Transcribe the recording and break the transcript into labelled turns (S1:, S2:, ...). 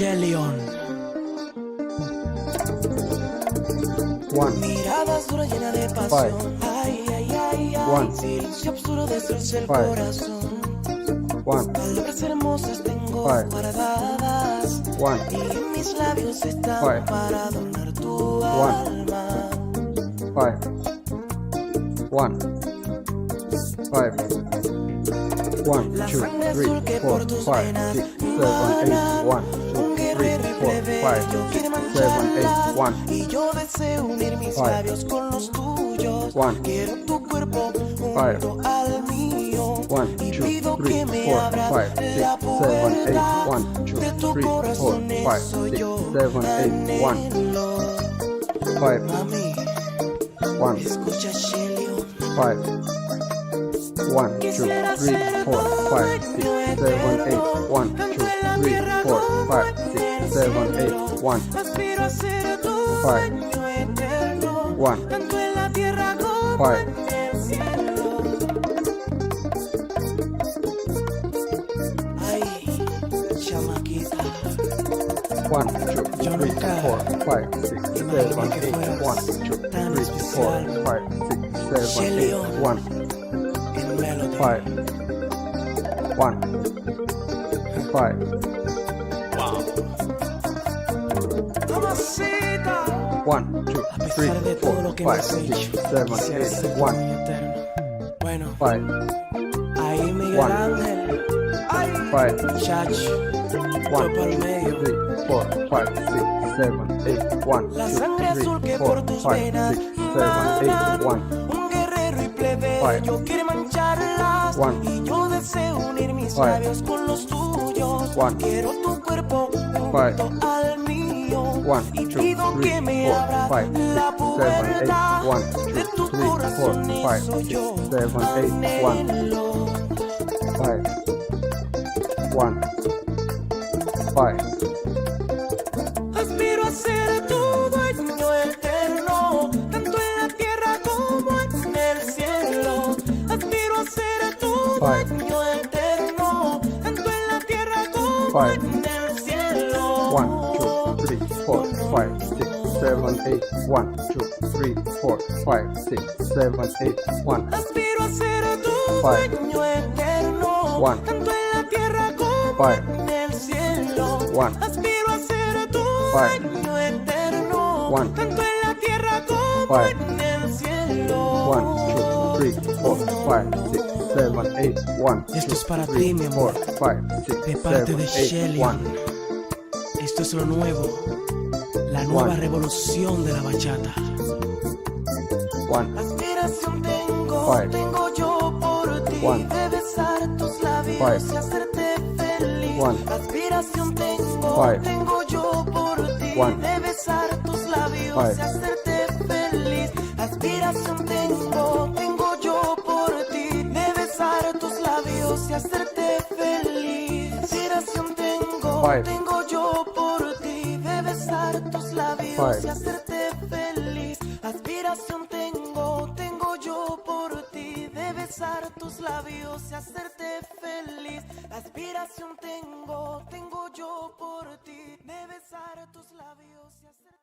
S1: Shelion. Miradas duras llena de pasión. Ay, ay, ay, ay. Silencio absurdo destroza el corazón. Palabras hermosas tengo guardadas. Y en mis labios están para adornar tu alma.
S2: 1, 2, 3, 4, 5, 6, 7, 8, 1, 2, 3, 4, 5, 6, 7, 8, 1.
S1: Y yo deseo unir mis labios con los tuyos. Quiero tu cuerpo junto al mío.
S2: 1,
S1: Y
S2: 2,
S1: pido
S2: 3,
S1: que me
S2: 4,
S1: abras
S2: 5, 6,
S1: la
S2: 7, 8,
S1: puerta
S2: 1, 2,
S1: de tu
S2: 3, 4,
S1: corazón.
S2: 5,
S1: Eso
S2: 6,
S1: yo
S2: 7, 8, 1.
S1: anhelo.
S2: 5,
S1: Mami,
S2: 1,
S1: escucha Shelion.
S2: 5, 1, 2, 3, 4, 5, 6, 7, 8, 1, 2, 3, 4, 5, 6, 7, 8, 1.
S1: Aspiro a ser tu
S2: 5,
S1: dueño eterno,
S2: 1,
S1: tanto en la tierra como
S2: 5,
S1: en el cielo. Ay, chamaquita,
S2: 1, 2, 3, 4, 5, 6, 7, 8, 1, 2, 3, 4, 5, 6, 7, 8, 1.
S1: en Melody.
S2: 5, 1, 5,
S1: Mamacita,
S2: 1, 2,
S1: a pesar
S2: 3,
S1: de todo lo
S2: 4,
S1: que me
S2: 5,
S1: has
S2: 6,
S1: hecho,
S2: 7,
S1: quisiera ser
S2: 8,
S1: tu
S2: 1.
S1: dueño eterno. Bueno,
S2: 5,
S1: ahí Miguel
S2: One.
S1: Ángel, ay,
S2: 5,
S1: chacho,
S2: 1,
S1: yo
S2: 2,
S1: por medio.
S2: 3, 4, 5, 6, 7, 8, 1,
S1: La
S2: 2,
S1: sangre
S2: 3,
S1: azul que
S2: 4,
S1: por tus
S2: 5,
S1: venas
S2: 6, 7, 8, 1.
S1: un guerrero y plebeyo quiere mancharlas.
S2: One.
S1: Y yo deseo unir mis
S2: Five.
S1: labios con los tuyos.
S2: One.
S1: Quiero tu cuerpo junto al mío.
S2: 1,
S1: Y
S2: 2,
S1: pido
S2: 3,
S1: que me
S2: 4,
S1: abras
S2: 5, 6,
S1: la
S2: 7,
S1: puerta
S2: 8, 1,
S1: de
S2: 2,
S1: tu
S2: 3, 4,
S1: corazón.
S2: 5,
S1: Eso
S2: 6,
S1: yo
S2: 7, 8, 1.
S1: anhelo.
S2: 5, 1, 5,
S1: Aspiro a ser tu dueño eterno, tanto en la tierra como en el cielo. Aspiro a ser tu dueño eterno, tanto en la tierra como en el cielo.
S2: 1, 2, 3, 4, 5, 6, 7, 8, 1, 2, 3, 4, 5, 6, 7, 8, 1.
S1: Aspiro a ser tu dueño eterno,
S2: One.
S1: tanto en la tierra como
S2: Five.
S1: en el cielo.
S2: One.
S1: Aspiro a ser tu
S2: Five.
S1: dueño eterno,
S2: One.
S1: tanto en la tierra como
S2: Five.
S1: en el cielo.
S2: 1, 2, 3, 4, 5, 6, 7, 8, 1.
S1: Esto es para ti, mi amor,
S2: 4, 5, 6,
S1: de parte de
S2: 7, 8,
S1: Shelion.
S2: 1.
S1: Esto es lo nuevo, la nueva
S2: One.
S1: revolución de la bachata.
S2: 1,
S1: Aspiración tengo,
S2: Five.
S1: tengo yo por ti,
S2: One.
S1: de besar tus labios
S2: Five.
S1: y hacerte feliz.
S2: One.
S1: Aspiración tengo,
S2: Five.
S1: tengo yo por ti,
S2: One.
S1: de besar tus labios
S2: Five.
S1: y hacerte feliz. Aspiración tengo, tengo yo por ti, de besar tus labios y hacerte feliz. Aspiración tengo,
S2: Five.
S1: tengo yo por ti, de besar tus labios
S2: Five.
S1: y hacerte feliz. Aspiración tengo yo por ti, de besar tus labios y hacerte feliz. Aspiración tengo yo por ti, de besar tus labios y hacerte